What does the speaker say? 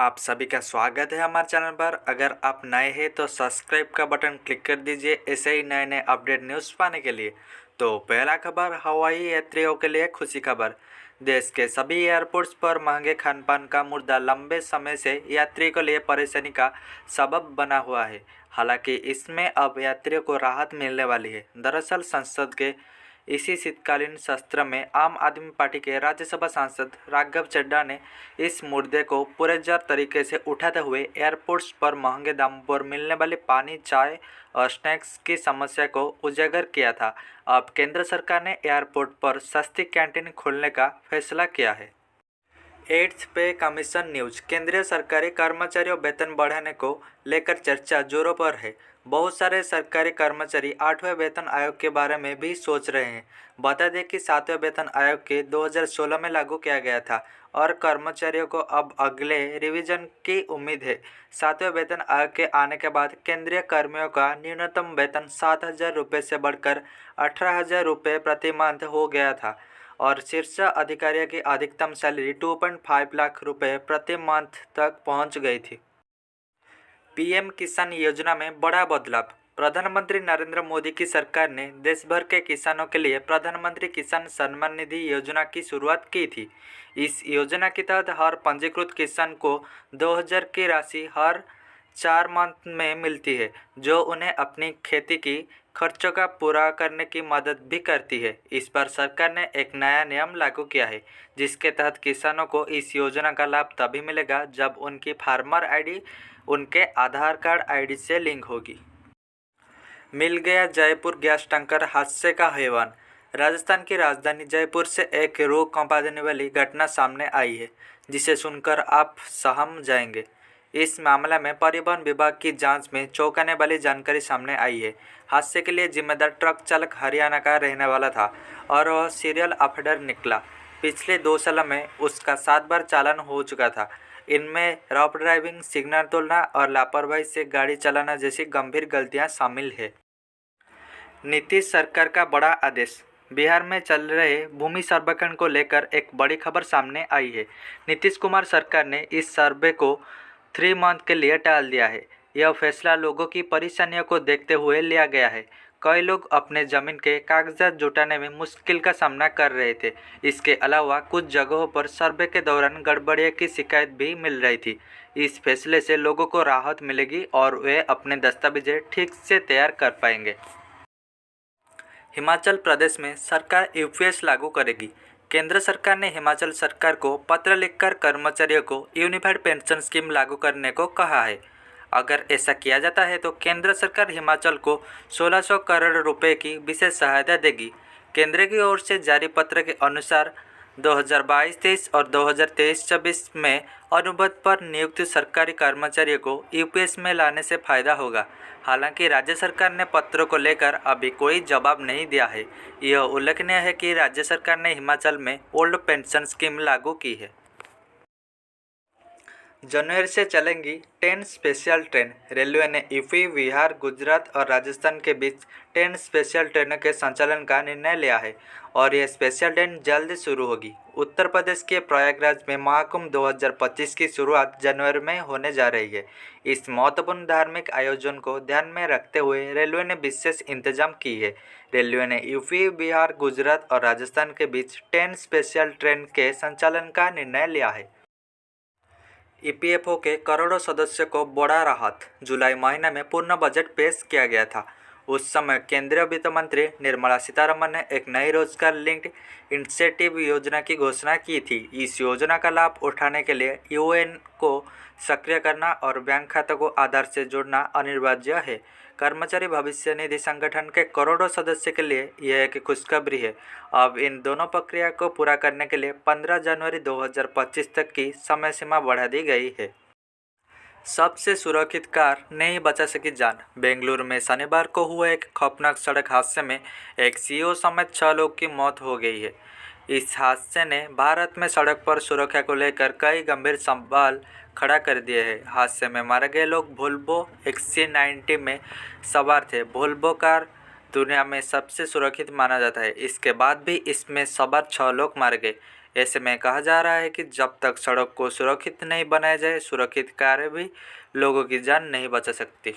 आप सभी का स्वागत है हमारे चैनल पर। अगर आप नए हैं तो सब्सक्राइब का बटन क्लिक कर दीजिए ऐसे ही नए नए अपडेट न्यूज़ पाने के लिए। तो पहला खबर, हवाई यात्रियों के लिए खुशी खबर। देश के सभी एयरपोर्ट्स पर महंगे खान पान का मुद्दा लंबे समय से यात्री के लिए परेशानी का सबब बना हुआ है। हालांकि इसमें अब यात्रियों को राहत मिलने वाली है। दरअसल संसद के इसी शीतकालीन सत्र में आम आदमी पार्टी के राज्यसभा सांसद राघव चड्ढा ने इस मुद्दे को पुरजोर तरीके से उठाते हुए एयरपोर्ट्स पर महंगे दामों पर मिलने वाले पानी, चाय और स्नैक्स की समस्या को उजागर किया था। अब केंद्र सरकार ने एयरपोर्ट पर सस्ती कैंटीन खोलने का फैसला किया है। 8th पे कमीशन न्यूज। केंद्रीय सरकारी कर्मचारियों वेतन बढ़ाने को लेकर चर्चा जोरों पर है। बहुत सारे सरकारी कर्मचारी 8वें वेतन आयोग के बारे में भी सोच रहे हैं। बता दें कि 7वें वेतन आयोग के 2016 में लागू किया गया था और कर्मचारियों को अब अगले रिवीजन की उम्मीद है। 7वें वेतन आयोग के आने के बाद केंद्रीय कर्मियों का न्यूनतम वेतन 7,000 रुपये से बढ़कर 18,000 रुपये प्रति मंथ हो गया था और शीर्ष अधिकारियों की अधिकतम सैलरी 2.5 लाख रुपए प्रति मंथ तक पहुंच गई थी। पीएम किसान योजना में बड़ा बदलाव। प्रधानमंत्री नरेंद्र मोदी की सरकार ने देश भर के किसानों के लिए प्रधानमंत्री किसान सम्मान निधि योजना की शुरुआत की थी। इस योजना के तहत हर पंजीकृत किसान को 2,000 की राशि हर 4 मंथ में मिलती है, जो उन्हें अपनी खेती की खर्चों का पूरा करने की मदद भी करती है। इस पर सरकार ने एक नया नियम लागू किया है, जिसके तहत किसानों को इस योजना का लाभ तभी मिलेगा जब उनकी फार्मर आईडी उनके आधार कार्ड आईडी से लिंक होगी। मिल गया जयपुर गैस टैंकर, हादसे का हैवान। राजस्थान की राजधानी जयपुर से एक रूह कांपा देने वाली घटना सामने आई है, जिसे सुनकर आप सहम जाएंगे। इस मामले में परिवहन विभाग की जांच में चौंकाने वाली जानकारी सामने आई है। हादसे के लिए जिम्मेदार ट्रक चालक हरियाणा का रहने वाला था और वह सीरियल ऑफेंडर निकला। पिछले 2 साल में उसका 7 बार चालान हो चुका था। इनमें रफ ड्राइविंग, सिग्नल तोड़ना और लापरवाही से गाड़ी चलाना जैसी गंभीर गलतियां शामिल है। नीतीश सरकार का बड़ा आदेश। बिहार में चल रहे भूमि सर्वेक्षण को लेकर एक बड़ी खबर सामने आई है। नीतीश कुमार सरकार ने इस सर्वे को 3 मंथ के लिए टाल दिया है। यह फैसला लोगों की परेशानियों को देखते हुए लिया गया है। कई लोग अपने ज़मीन के कागजात जुटाने में मुश्किल का सामना कर रहे थे। इसके अलावा कुछ जगहों पर सर्वे के दौरान गड़बड़ियों की शिकायत भी मिल रही थी। इस फैसले से लोगों को राहत मिलेगी और वे अपने दस्तावेज ठीक से तैयार कर पाएंगे। हिमाचल प्रदेश में सरकार यूपीएस लागू करेगी। केंद्र सरकार ने हिमाचल सरकार को पत्र लिखकर कर्मचारियों को यूनिफाइड पेंशन स्कीम लागू करने को कहा है। अगर ऐसा किया जाता है तो केंद्र सरकार हिमाचल को 1,600 करोड़ रुपए की विशेष सहायता देगी। केंद्र की ओर से जारी पत्र के अनुसार 2022-23 और 2023-24 में अनुबंध पर नियुक्त सरकारी कर्मचारियों को यूपीएस में लाने से फायदा होगा। हालांकि राज्य सरकार ने पत्र को लेकर अभी कोई जवाब नहीं दिया है। यह उल्लेखनीय है कि राज्य सरकार ने हिमाचल में ओल्ड पेंशन स्कीम लागू की है। जनवरी से चलेंगी 10 स्पेशल ट्रेन। रेलवे ने यूपी, बिहार, गुजरात और राजस्थान के बीच 10 स्पेशल ट्रेनों के संचालन का निर्णय लिया है और यह स्पेशल ट्रेन जल्द शुरू होगी। उत्तर प्रदेश के प्रयागराज में महाकुंभ 2025 की शुरुआत जनवरी में होने जा रही है। इस महत्वपूर्ण धार्मिक आयोजन को ध्यान में रखते हुए रेलवे ने विशेष इंतजाम की है। रेलवे ने यूपी, बिहार, गुजरात और राजस्थान के बीच 10 स्पेशल ट्रेन के संचालन का निर्णय लिया है। ईपीएफओ के करोड़ों सदस्यों को बड़ा राहत। जुलाई महीने में पूर्ण बजट पेश किया गया था। उस समय केंद्रीय वित्त मंत्री निर्मला सीतारमण ने एक नई रोजगार लिंक्ड इंसेंटिव योजना की घोषणा की थी। इस योजना का लाभ उठाने के लिए यूएएन को सक्रिय करना और बैंक खातों को आधार से जोड़ना अनिवार्य है। कर्मचारी भविष्य निधि संगठन के करोड़ों सदस्य के लिए यह एक खुशखबरी है। अब इन दोनों प्रक्रिया को पूरा करने के लिए 15 जनवरी 2025 तक की समय सीमा बढ़ा दी गई है। सबसे सुरक्षित कार नहीं बचा सकी जान। बेंगलुरु में शनिवार को हुए एक खौफनाक सड़क हादसे में एक सीईओ समेत 6 लोग की मौत हो गई है। इस हादसे ने भारत में सड़क पर सुरक्षा को लेकर कई गंभीर सवाल खड़ा कर दिए हैं। हादसे में मारे गए लोग वोल्वो XC90 में सवार थे। वोल्वो कार दुनिया में सबसे सुरक्षित माना जाता है। इसके बाद भी इसमें सवार 6 लोग मारे गए। ऐसे में कहा जा रहा है कि जब तक सड़क को सुरक्षित नहीं बनाया जाए, सुरक्षित कारें भी लोगों की जान नहीं बचा सकती।